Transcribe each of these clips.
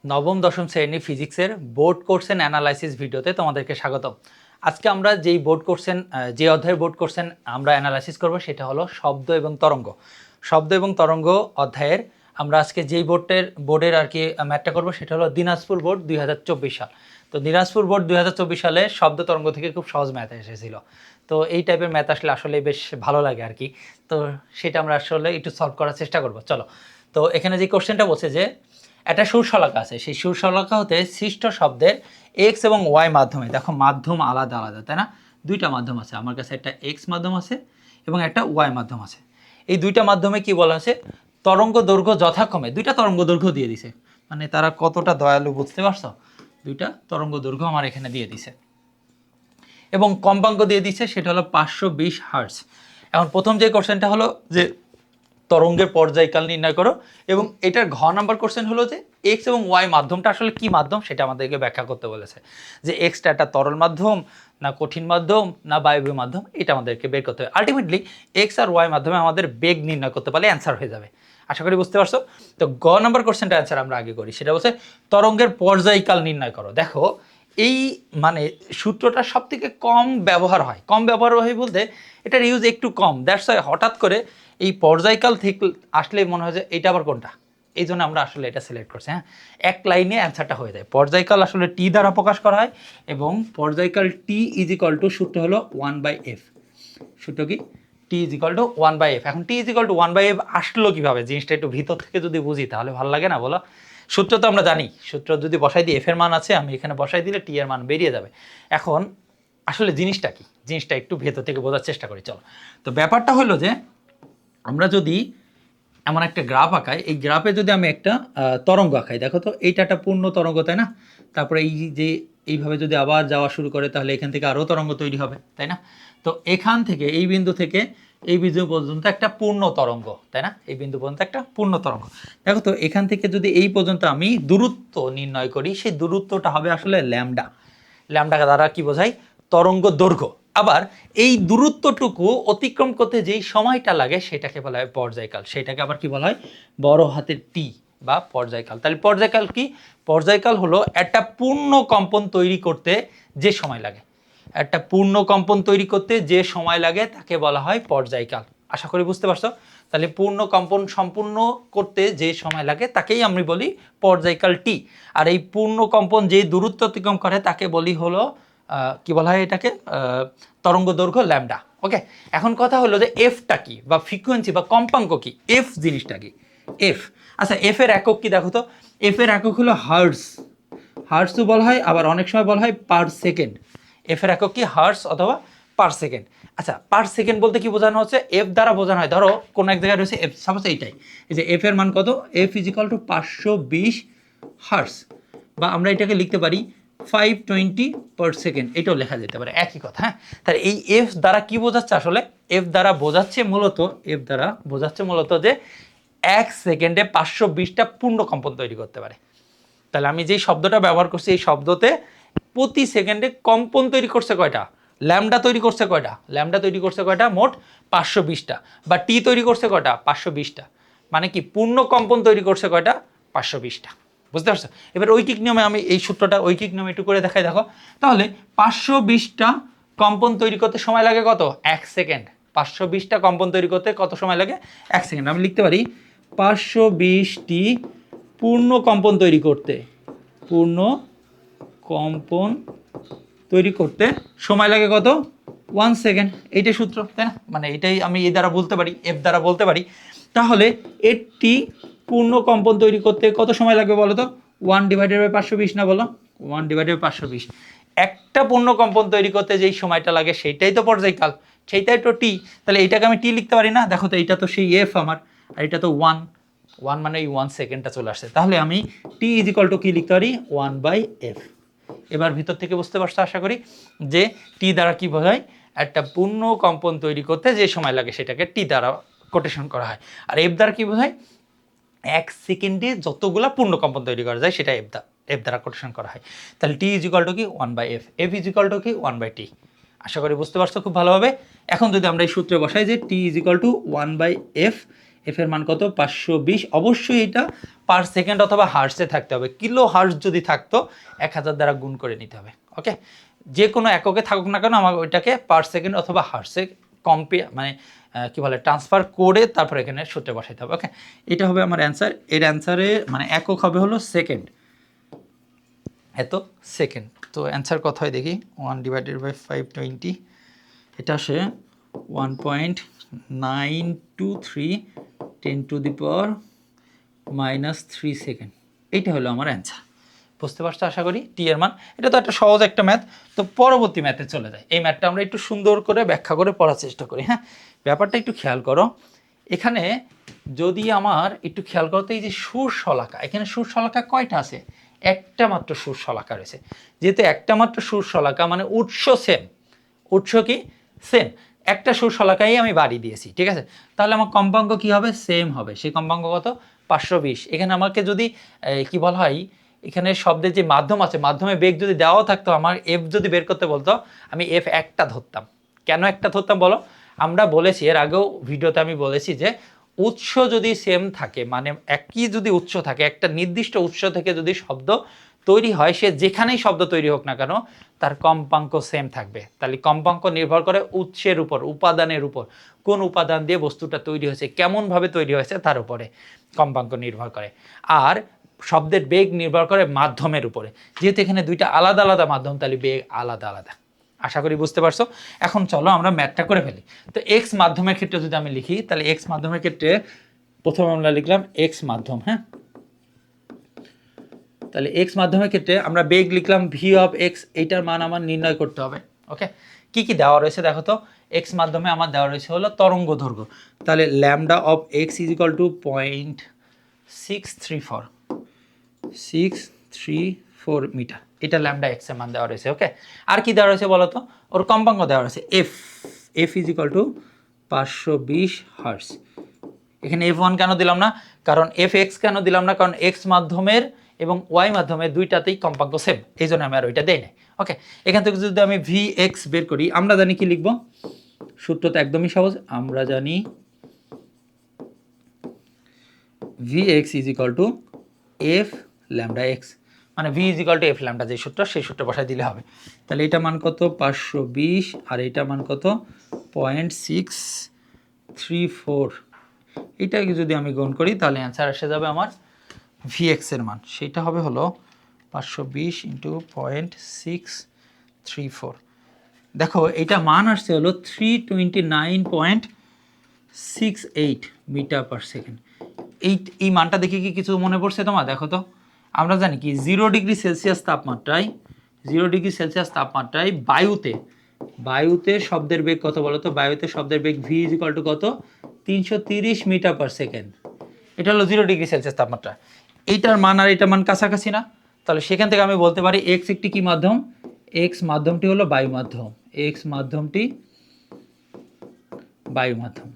নবম দশম শ্রেণী ফিজিক্সের বোর্ড কোশ্চেন অ্যানালাইসিস ভিডিওতে তোমাদেরকে স্বাগত। আজকে আমরা যেই বোর্ড কোশ্চেন যে অধ্যায়ের বোর্ড কোশ্চেন আমরা অ্যানালাইসিস করব সেটা হলো শব্দ এবং তরঙ্গ। শব্দ এবং তরঙ্গ অধ্যায়ের আমরা আজকে যেই বোর্ডের আর কি ম্যাথটা করবো সেটা হলো দিনাজপুর বোর্ড 2024 সাল। তো দিনাজপুর বোর্ড 2024 সালে শব্দ তরঙ্গ থেকে খুব সহজ ম্যাথ এসেছিল। তো এই টাইপের ম্যাথ আসলে বেশ ভালো লাগে আর কি। তো সেটা আমরা আসলে একটু সলভ করার চেষ্টা করব। চলো, তো এখানে যে কোশ্চেনটা বলছে যে একটা সুরশলাকা আছে, সেই সুরশলাকা হতে সৃষ্ট শব্দের এক্স এবং ওয়াই মাধ্যমে, দেখো মাধ্যম আলাদা আলাদা, তাই না? দুইটা মাধ্যম আছে আমার কাছে, একটা এক্স মাধ্যম আছে এবং একটা ওয়াই মাধ্যম আছে। এই দুইটা মাধ্যমে কি বলা আছে, তরঙ্গ দৈর্ঘ্য যথাক্রমে, দুইটা তরঙ্গ দৈর্ঘ্য দিয়ে দিছে, মানে তারা কতটা দয়ালু বুঝতে পারছো? দুইটা তরঙ্গ দৈর্ঘ্য আমার এখানে দিয়ে দিছে এবং কম্পাঙ্ক দিয়ে দিচ্ছে, সেটা হলো 520 হার্টজ। এখন প্রথম যে কোশ্চেনটা হলো যে তরঙ্গের পর্যায়কাল নির্ণয় করো, এবং এটার ঘ নাম্বার কোশ্চেন হলো যে এক্স এবং ওয়াই মাধ্যমটা আসলে কি মাধ্যম সেটা আমাদেরকে ব্যাখ্যা করতে বলেছে, যে এক্সটা একটা তরল মাধ্যম না কঠিন মাধ্যম না বায়বীয় মাধ্যম, এটা আমাদেরকে বের করতে হবে। আলটিমেটলি এক্স আর ওয়াই মাধ্যমে আমাদের বেগ নির্ণয় করতে পারলে অ্যান্সার হয়ে যাবে। আশা করি বুঝতে পারছো। তো গ নাম্বার কোশ্চেনটা অ্যান্সার আমরা আগে করি, সেটা বলছে তরঙ্গের পর্যায়কাল নির্ণয় করো। দেখো এই মানে সূত্রটা সব থেকে কম ব্যবহার হয়, কম ব্যবহার হয় বলতে এটার ইউজ একটু কম, দ্যাটস ওয়াই হঠাৎ করে এই পর্যায়কাল থেকে আসলে মনে হয় যে এটা আবার কোনটা, এই জন্য আমরা আসলে এটা সিলেক্ট করছি। হ্যাঁ, এক লাইনে অ্যান্সারটা হয়ে যায়। পর্যায়কাল আসলে টি দ্বারা প্রকাশ করা হয় এবং পর্যায়কাল টি ইজ ইকাল টু সূত্র হলো 1/f। সূত্র কি? টি ইজ ইকাল টু 1/f। এখন টি ইজ ইকাল টু 1/f আসলো কিভাবে, জিনিসটা একটু ভিতর থেকে যদি বুঝি তাহলে ভালো লাগে না বলো? সূত্র তো আমরা জানি, সূত্র যদি বসাই দিই, এফ এর মান আছে, আমি এখানে বসাই দিলে টি এর মান বেরিয়ে যাবে। এখন আসলে জিনিসটা কি, জিনিসটা একটু ভেতর থেকে বোঝার চেষ্টা করি। চলো, তো ব্যাপারটা হলো যে আমরা যদি এমন একটা গ্রাফ আঁকাই, এই গ্রাফে যদি আমি একটা তরঙ্গ আঁকাই, দেখো তো এইটা একটা পূর্ণ তরঙ্গ, তাই না? তারপরে এই যে এইভাবে যদি আবার যাওয়া শুরু করে তাহলে এখান থেকে আরও তরঙ্গ তৈরি হবে, তাই না? তো এখান থেকে এই বিন্দু থেকে এই বিন্দু পর্যন্ত একটা পূর্ণ তরঙ্গ, তাই না? এই বিন্দু পর্যন্ত একটা পূর্ণ তরঙ্গ। দেখো তো এখান থেকে যদি এই পর্যন্ত আমি দূরত্ব নির্ণয় করি, সেই দূরত্বটা হবে আসলে ল্যামডা। ল্যামডা দ্বারা কি বোঝাই? তরঙ্গ দৈর্ঘ্য। আবার এই দূরত্বটুকু অতিক্রম করতে যেই সময়টা লাগে সেটাকে বলা হয় পর্যায়কাল। সেটাকে আবার কি বলা হয়? বড় হাতের টি বা পর্যায়কাল। তাহলে পর্যায়কাল কি? পর্যায়কাল হলো একটা পূর্ণ কম্পন তৈরি করতে যে সময় লাগে, একটা পূর্ণ কম্পন তৈরি করতে যে সময় লাগে তাকে বলা হয় পর্যায়কাল। আশা করি বুঝতে পারছো। তাহলে পূর্ণ কম্পন সম্পূর্ণ করতে যে সময় লাগে তাকেই আমরা বলি পর্যায়কাল টি। আর এই পূর্ণ কম্পন যে দূরত্ব অতিক্রম করে তাকে বলি হলো কি বলা হয় এটাকে, তরঙ্গ দৈর্ঘ্য ল্যামডা। ওকে, এখন কথা হলো যে এফটা কি বা ফ্রিকোয়েন্সি বা কম্পাঙ্ক কি, এফ জিনিসটা কি? এফ, আচ্ছা এফ এর একক কি দেখো তো? এফ এর একক হলো হার্টজ। হার্টজও বলা হয়, আবার অনেক সময় বলা হয় পার সেকেন্ড। এফ এর একক কি? হার্টজ অথবা পার সেকেন্ড। আচ্ছা, পার সেকেন্ড বলতে কি বোঝানো হচ্ছে? এফ দ্বারা বোঝানো হয়, ধরো কোন এক জায়গায় রয়েছে এফ, সাপোজ এইটাই, এই যে এফ এর মান কত? F is equal two 520 hertz, বা আমরা এটাকে লিখতে পারি 520 পার সেকেন্ড, এটাও লেখা যেতে পারে, একই কথা। হ্যাঁ, তাহলে এই এফ দ্বারা কি বোঝাচ্ছে আসলে? এফ দ্বারা বোঝাচ্ছে মূলত যে এক সেকেন্ডে 520টা পূর্ণ কম্পন তৈরি করতে পারে। তাহলে আমি যেই শব্দটা ব্যবহার করছি, এই শব্দতে প্রতি সেকেন্ডে কম্পন তৈরি করছে কয়টা? ল্যামডা তৈরি করছে কয়টা? ল্যামডা তৈরি করছে কয়টা? মোট 520টা। বা টি তৈরি করছে কয়টা? 520টা। মানে কি পূর্ণ কম্পন তৈরি করছে কয়টা? 520টা। বুঝতে পারছো? এবার ঐকিক নিয়মে আমি এই সূত্রটা ঐকিক নিয়মে একটু করে দেখাই, দেখো তাহলে 520টা কম্পন তৈরি করতে সময় লাগে কত? 1 সেকেন্ড। 520টা কম্পন তৈরি করতে কত সময় লাগে? 1 সেকেন্ড। আমি লিখতে পারি 520টি পূর্ণ কম্পন তৈরি করতে, পূর্ণ কম্পন তৈরি করতে সময় লাগে কত? 1 সেকেন্ড। এইটাই সূত্র, তাই না? মানে এটাই আমি এই দ্বারা বলতে পারি, এফ দ্বারা বলতে পারি। তাহলে একটি পূর্ণ কম্পন তৈরি করতে কত সময় লাগবে বলো তো? 1/520 না, বলো? 1/520। একটা পূর্ণ কম্পন তৈরি করতে যেই সময়টা লাগে সেইটাই তো পর্যায়কাল, সেইটাই তো টি। তাহলে এইটাকে আমি টি লিখতে পারি না? দেখো তো এইটা তো সেই এফ আমার, আর এটা তো 1 মানে এই 1 সেকেন্ডটা চলে আসছে। তাহলে আমি টি ইজ ইকাল টু কি লিখতে পারি? 1/f। এবার ভিতর থেকে বুঝতে পারছো আশা করি যে টি দ্বারা কি বোঝায়? একটা পূর্ণ কম্পন তৈরি করতে যে সময় লাগে সেটাকে টি দ্বারা কোটেশন করা হয়। আর এফ দ্বারা কি বোঝায়? 1 সেকেন্ডে যতগুলা পূর্ণ কম্পন তৈরি করা যায় সেটা এফ দ্বারা কোটেশন করা হয়। তাহলে টি ইজ ইকাল টু কি? 1/f। F is equal two কি? 1/t। আশা করি বুঝতে পারছো খুব ভালোভাবে। এখন যদি আমরা এই সূত্রে বসাই যে T is equal to 1/f F এর মান কত 520, অবশ্যই এটা পার সেকেন্ড অথবা হার্টসে থাকতে হবে, কিলো হার্টস যদি থাকতো 1000 দ্বারা গুণ করে নিতে হবে। ওকে, যে কোনো এককে থাকুক না কেন আমার ওইটাকে পার সেকেন্ড অথবা হার্টসে মানে কি বলে ট্রান্সফার করে তারপর এখানে সূত্রে বসাইতে হবে। ওকে, এটা হবে আমার অ্যান্সার। এর অ্যান্সারে মানে একক হবে হলো সেকেন্ড, এত সেকেন্ড। তো অ্যান্সার কত হয় দেখি, 1/520, এটা আসে 1.923 10⁻³ সেকেন্ড। এইটা হলো আমার অ্যান্সার। বুঝতে পারছো আশা করি টি এর মান। এটা তো একটা সহজ একটা ম্যাথ। তো পরবর্তী ম্যাথে চলে যায়। এই ম্যাথটা আমরা একটু সুন্দর করে ব্যাখ্যা করে পড়ার চেষ্টা করি। হ্যাঁ, ব্যাপারটা একটু খেয়াল করো। এখানে যদি আমার একটু খেয়াল করো তো এই যে সুর শলাকা, এখানে সুর শলাকা কয়টা আছে? একটা মাত্র সুর শলাকা রয়েছে। যেহেতু একটা মাত্র সুর শলাকা মানে উৎস সেম, উৎস কি সেম, একটা সুর শলাকাই আমি বাড়ি দিয়েছি, ঠিক আছে? তাহলে আমার কম্পাঙ্ক কি হবে? সেম হবে। সেই কম্পাঙ্ক কত? 520। এখানে আমাকে যদি কি বলা হয়, এখানে শব্দের যে মাধ্যম আছে, মাধ্যমে বেগ যদি দেওয়া থাকতো, আমার এফ যদি বের করতে বলতো, আমি এফ একটা ধরতাম। কেন একটা ধরতাম বলো? আমরা বলেছি এর আগেও ভিডিওতে আমি বলেছি যে উৎস যদি সেম থাকে, মানে একই যদি উৎস থাকে, একটা নির্দিষ্ট উৎস থেকে যদি শব্দ তৈরি হয়, সে যেখানেই শব্দ তৈরি হোক না কেন তার কম্পাঙ্ক সেম থাকবে। তাহলে কম্পাঙ্ক নির্ভর করে উৎসের উপর, উপাদানের উপর, কোন উপাদান দিয়ে বস্তুটা তৈরি হয়েছে, কেমনভাবে তৈরি হয়েছে তার উপরে কম্পাঙ্ক নির্ভর করে। আর শব্দের বেগ নির্ভর করে মাধ্যমের উপরে। যেহেতু এখানে দুইটা আলাদা আলাদা মাধ্যম, তাহলে বেগ আলাদা আলাদা। আশা করি বুঝতে পারছো। এখন চলো আমরা ম্যাথটা করে ফেলি। তো এক্স মাধ্যমের ক্ষেত্রে যদি আমি লিখি, তাহলে এক্স মাধ্যমের ক্ষেত্রে প্রথমে আমরা লিখলাম এক্স মাধ্যম। হ্যাঁ, তাহলে এক্স মাধ্যমের ক্ষেত্রে আমরা বেগ লিখলাম ভি অফ এক্স, এইটার মান আমার নির্ণয় করতে হবে। ওকে, কি কি দেওয়া রয়েছে দেখো তো। এক্স মাধ্যমে আমার দেওয়া রয়েছে হলো তরঙ্গ দৈর্ঘ্য। তাহলে lambda of X is equal to 0.634 metre. এটা ল্যামডা এক্স এর মান দেওয়া রয়েছে। ওকে, আর কি দেওয়া রয়েছে বলো তো? ওর কম্পাঙ্ক দেওয়া রয়েছে F, F is equal to 520 hertz. এখানে F1 কেন দিলাম না? কারণ Fx কেন দিলাম না? কারণ এক্স মাধ্যমের এবং ওয়াই মাধ্যমের দুইটাতেই কম্পাঙ্ক সেম, এই জন্য আমি আর ওইটা দেই না। ওকে, এখান থেকে যদি আমি Vx বের করি, আমরা জানি কি লিখব? সূত্র তো একদমই সহজ, আমরা জানি Vx is equal two F lambda x, মানে V is equal two F lambda, যে সূত্র সেই সূত্র বসায় দিলে হবে। তাহলে এটা মান কত? 520, আর এটা মান কত? 0.634। এটাকে যদি আমি গুণ করি তাহলে অ্যান্সার এসে যাবে আমার Vx এর মান, সেটা হবে হলো 520 ইন্টু 0.634। দেখো এটা মান আসছে হলো 329.68 মিটার পার সেকেন্ড। এই মানটা দেখে কি কিছু মনে পড়ছে তোমার? দেখো তো, আমরা জানি কি 0°C তাপমাত্রায়, 0°C তাপমাত্রায় বায়ুতে শব্দের বেগ কত বলো তো? বায়ুতে শব্দের বেগ ভি ইজ ইকুয়াল টু কত? 330 মিটার পার সেকেন্ড। এটা হলো 0°C তাপমাত্রা। এইটার মান আর এটার মান কাছাকাছি না? তাহলে সেখান থেকে আমি বলতে পারি এক্স একটি কি মাধ্যম? এক্স মাধ্যমটি হলো বায়ু মাধ্যম, এক্স মাধ্যমটি বায়ু মাধ্যম।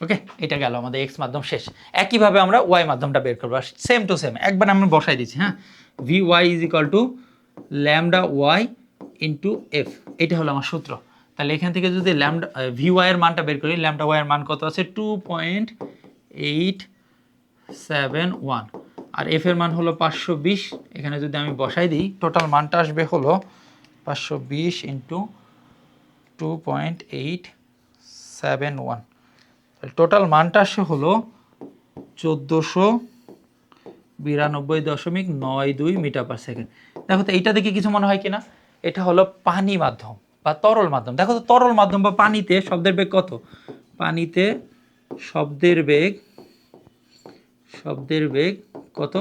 ওকে, এটা গেল আমাদের এক্স মাধ্যম শেষ। একইভাবে আমরা ওয়াই মাধ্যমটা বের করবো, সেম টু সেম, একবার আমি বসাই দিচ্ছি। হ্যাঁ, V Y is equal to lambda Y into F, এটা হলো আমার সূত্র। তাহলে এখান থেকে যদি ল্যামডা ভি ওয়াই এর মানটা বের করি, ল্যামডা ওয়াই এর মান কত আছে? 2.871, আর এফ এর মান হলো 520। এখানে যদি আমি বসাই দিই, টোটাল মানটা আসবে হলো 520 ইন্টু 2.871, টোটাল মানটা আসে হলো 1492.92 মিটার পার সেকেন্ড। দেখো তো এইটা দেখে কিছু মনে হয় কিনা? এটা হলো পানি মাধ্যম বা তরল মাধ্যম। দেখো তো তরল মাধ্যম বা পানিতে শব্দের বেগ কত? পানিতে শব্দের বেগ কত?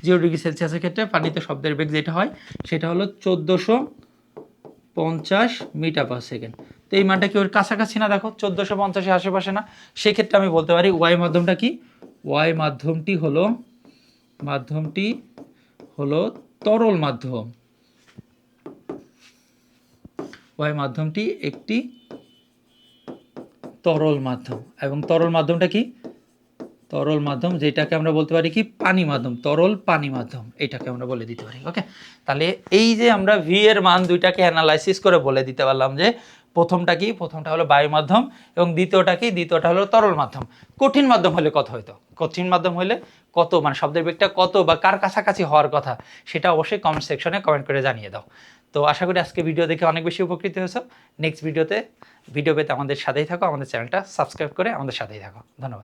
0°C ক্ষেত্রে পানিতে শব্দের বেগ যেটা হয় সেটা হলো 1450 মিটার পার সেকেন্ড। তো এই মানটা কি ওর কাছাকাছি না? দেখো 1450 আশেপাশে না? সেক্ষেত্রে আমি বলতে পারি ওয়াই মাধ্যমটা কি? ওয়াই মাধ্যমটি হলো তরল মাধ্যম। ওয়াই মাধ্যমটি একটি তরল মাধ্যম, এবং তরল মাধ্যমটা কি? তরল মাধ্যম, যেটাকে আমরা বলতে পারি কি? পানি মাধ্যম, তরল পানি মাধ্যম, এটাকে আমরা বলে দিতে পারি। ওকে, তাহলে এই যে আমরা ভি এর মান দুইটাকে অ্যানালাইসিস করে বলে দিতে পারলাম যে প্রথমটা কি? প্রথমটা হলো বায়ু মাধ্যম এবং দ্বিতীয়টা কি? দ্বিতীয়টা হলো তরল মাধ্যম। কঠিন মাধ্যম হলে কত হইতো? কঠিন মাধ্যম হলে কত, মানে শব্দের বেগটা কত বা কার কাছাকাছি হওয়ার কথা, সেটা অবশ্যই কমেন্ট সেকশনে কমেন্ট করে জানিয়ে দাও। তো আশা করি আজকে ভিডিও দেখে অনেক বেশি উপকৃত হয়েছো। নেক্সট ভিডিও পেতে আমাদের সাথেই থাকো, আমাদের চ্যানেলটা সাবস্ক্রাইব করে আমাদের সাথেই থাকো। ধন্যবাদ।